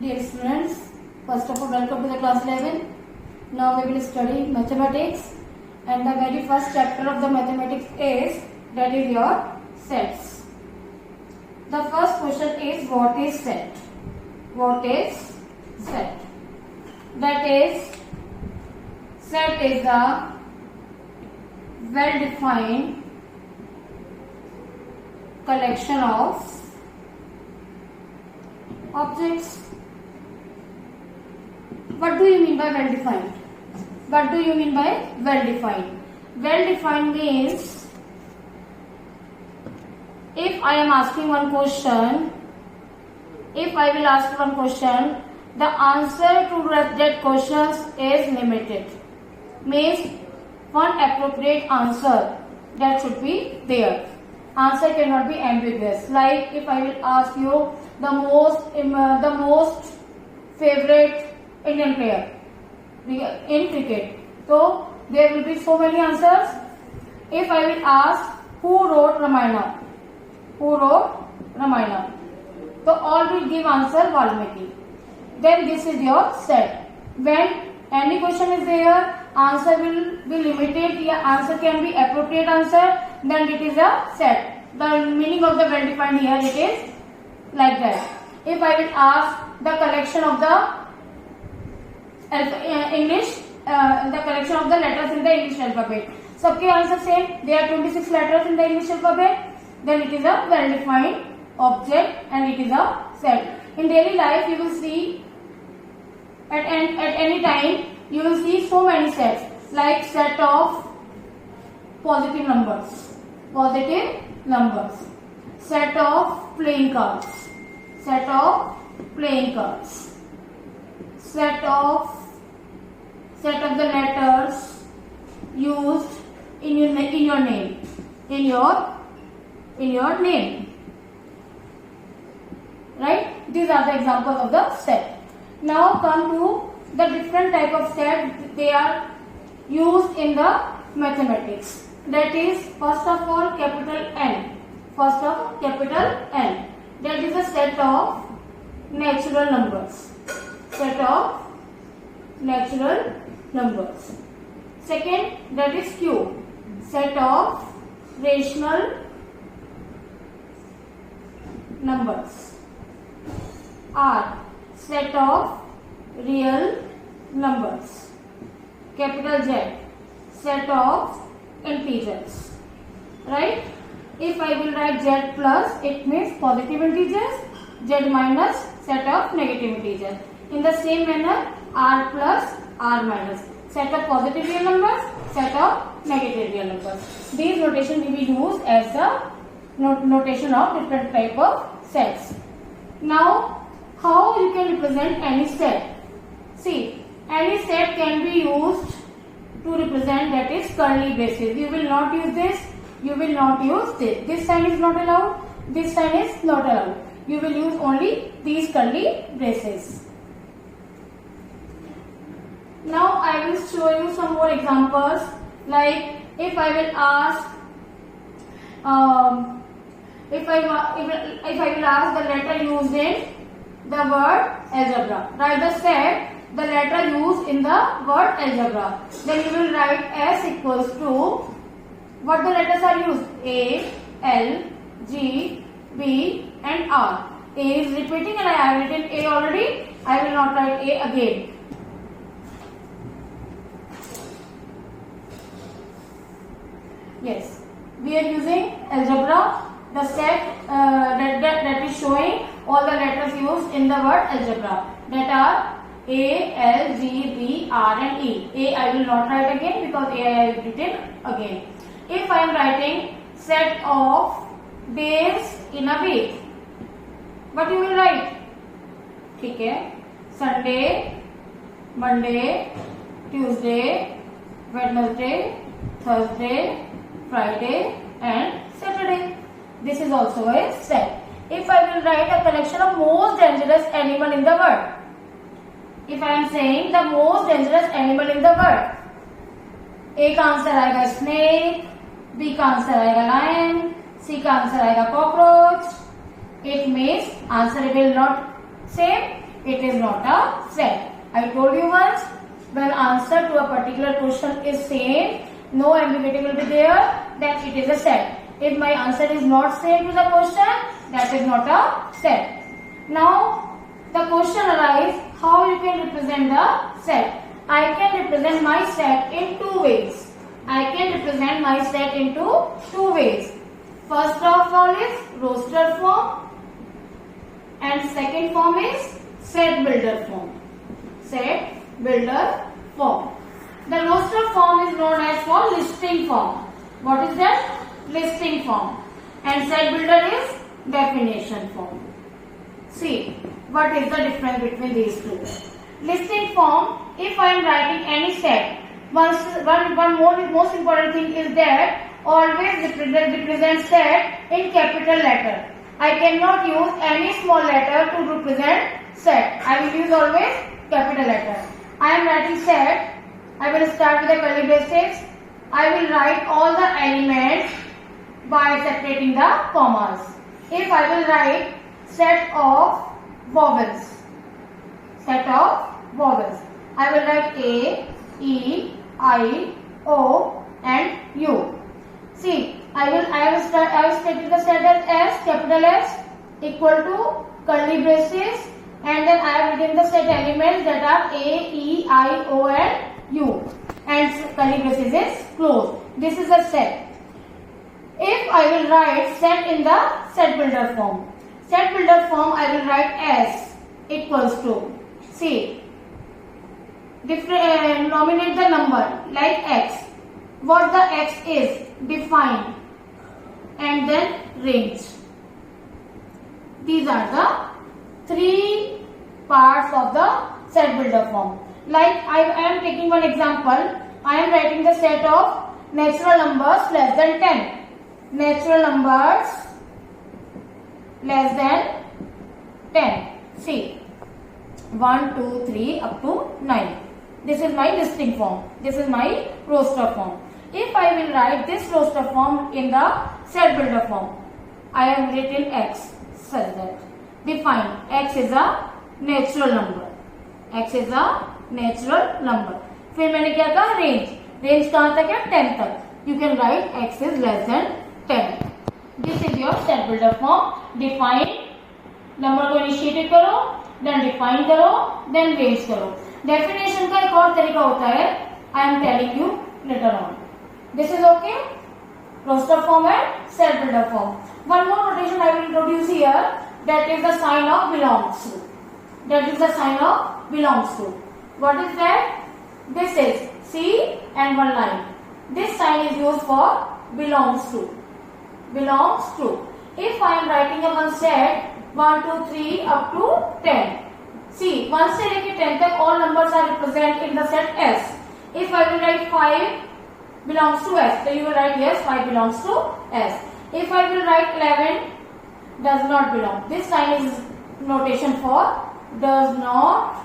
Dear students, first of all, welcome to the class 11. Now we will study mathematics, and the very first chapter of the mathematics is that is your sets. The first question is what is set? What is set? That is, set is a well-defined collection of objects. What do you mean by well-defined? What do you mean by well-defined? Well-defined means if I am asking one question, if I will ask one question, the answer to that question is limited. Means one appropriate answer that should be there. Answer cannot be ambiguous. Like if I will ask you the most favorite Indian player in cricket, so there will be so many answers. If I will ask who wrote Ramayana, so all will give answer Valmiki. Then this is your set. When any question is there, answer will be limited, your answer can be appropriate answer, then it is a set. The meaning of the well-defined here, it is like that. If I will ask the collection of the the collection of the letters in the English alphabet, सबके answer same, there are 26 letters in the English alphabet, then it is a well-defined object and it is a set. In daily life you will see at any time you will see so many sets, like set of positive numbers, set of playing cards, set of the letters used in your name, in your name, right? These are the examples of the set. Now come to the different type of set they are used in the mathematics. That is, first of all, capital N. That is a set of natural numbers. Second, that is Q. Set of rational numbers. R. Set of real numbers. Capital Z. Set of integers. Right? If I will write Z plus, it means positive integers. Z minus, set of negative integers. In the same manner, R plus, R minus. Set of positive real numbers, set of negative real numbers. These notation will be used as the notation of different type of sets. Now, how you can represent any set? See, any set can be used to represent, that is curly braces. You will not use this. You will not use this. This sign is not allowed. This sign is not allowed. You will use only these curly braces. Now I will show you some more examples. Like if I will ask, if I will ask the letter used in the word algebra. Write the set, the letter used in the word algebra. Then you will write S equals to what the letters are used: A, L, G, B and R. A is repeating and I have written A already. I will not write A again. Yes, we are using algebra. The set that is showing all the letters used in the word algebra, that are A, L, G, B, R and E. A I will not write again because A I have written again. If I am writing set of days in a week, what you will write? ठीक है, Sunday, Monday, Tuesday, Wednesday, Thursday, Friday and Saturday. This is also a set. If I will write a collection of most dangerous animal in the world, if I am saying the most dangerous animal in the world, A का answer आएगा snake, B का answer आएगा lion, C का answer आएगा cockroach. It means answer will not same. it is not a set. I told you once, when answer to a particular question is same, no ambiguity will be there, then it is a set. If my answer is not same to the question, that is not a set. Now, the question arises, how you can represent the set? I can represent my set in two ways. I can represent my set into two ways. First of all is roster form and second form is set builder form. Set builder form. The roster form is known as for listing form. What is that? Listing form. And set builder is definition form. See, what is the difference between these two? Listing form, if I am writing any set, one most important thing is that always represent set in capital letter. I cannot use any small letter to represent set. I will use always capital letter. I am writing set. I will start with the curly braces. I will write all the elements by separating the commas. If I will write set of vowels, I will write A, E, I, O and U. See, I will state the set as S, capital S, equal to curly braces, and then I have written the set elements that are A, E, I, O and U, and curly braces is closed. This is a set. If I will write set in the set builder form, I will write S equals to, see, nominate the number like X. What the X is, define, and then range. These are the three parts of the set builder form. Like I am taking one example. I am writing the set of natural numbers less than 10. Natural numbers less than 10. See, 1, 2, 3 up to 9. This is my listing form. This is my roster form. If I will write this roster form in the set builder form, I have written X such that define X is a natural number. X is a natural number. फिर मैंने क्या कहा range. Range कहाँ तक है 10 तक. You can write X is less than 10. This is your set builder form. Define number को initiate करो, then define करो, then range करो. Definition का एक और तरीका होता है. I am telling you later on. This is okay. Roster form and set builder form. One more notation I will introduce here. That is the sign of belongs to. That is the sign of belongs to. What is that? This is C and one line. This sign is used for belongs to. Belongs to. If I am writing a one set 1, 2, 3 up to 10. See, 1 से लेके 10 तक all numbers are represented in the set S. If I will write 5 belongs to S, so you will write yes, 5 belongs to S. If I will write 11 does not belong. This sign is notation for does not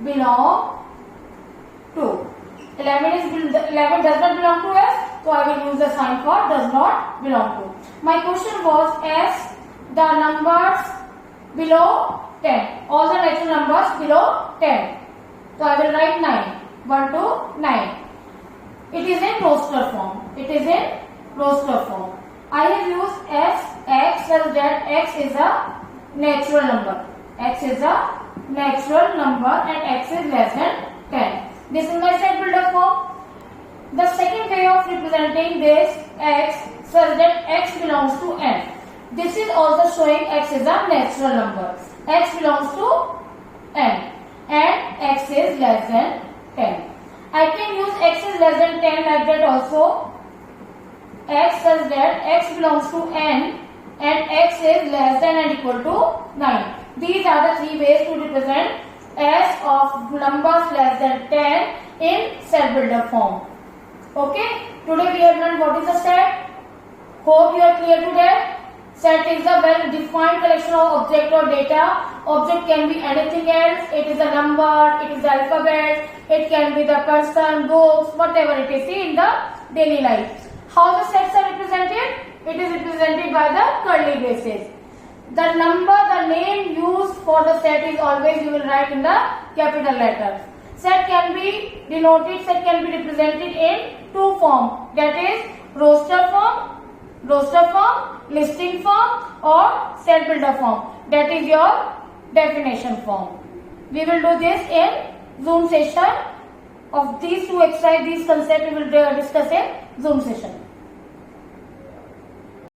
belong to. 11 does not belong to S, so I will use the sign for does not belong to. My question was S, the numbers below 10. All the natural numbers below 10. So I will write 9. 1 to 9. It is in roster form. It is in roster form. I have used X such that X is a natural number. X is a natural number and X is less than 10. This is my set builder form. The second way of representing this X such that X belongs to N. This is also showing X is a natural number. X belongs to N and X is less than 10. I can use X is less than 10 like that also. X such that X belongs to N and X is less than and equal to 9. These are the three ways to represent S of numbers less than 10 in set builder form. Okay, today we have learned what is a set. Hope you are clear to that. Set is a well-defined collection of object or data. Object can be anything else. It is a number, it is the alphabet, it can be the person, books, whatever it is. See in the daily life. How the sets are represented? It is represented by the curly braces. the number, the name used for the set is always you will write in the capital letters. Set can be denoted, set can be represented in two forms, that is roster form, listing form or set builder form, that is your definition form. We will do this in Zoom session. Of these two exercises, these concepts we will discuss in Zoom session.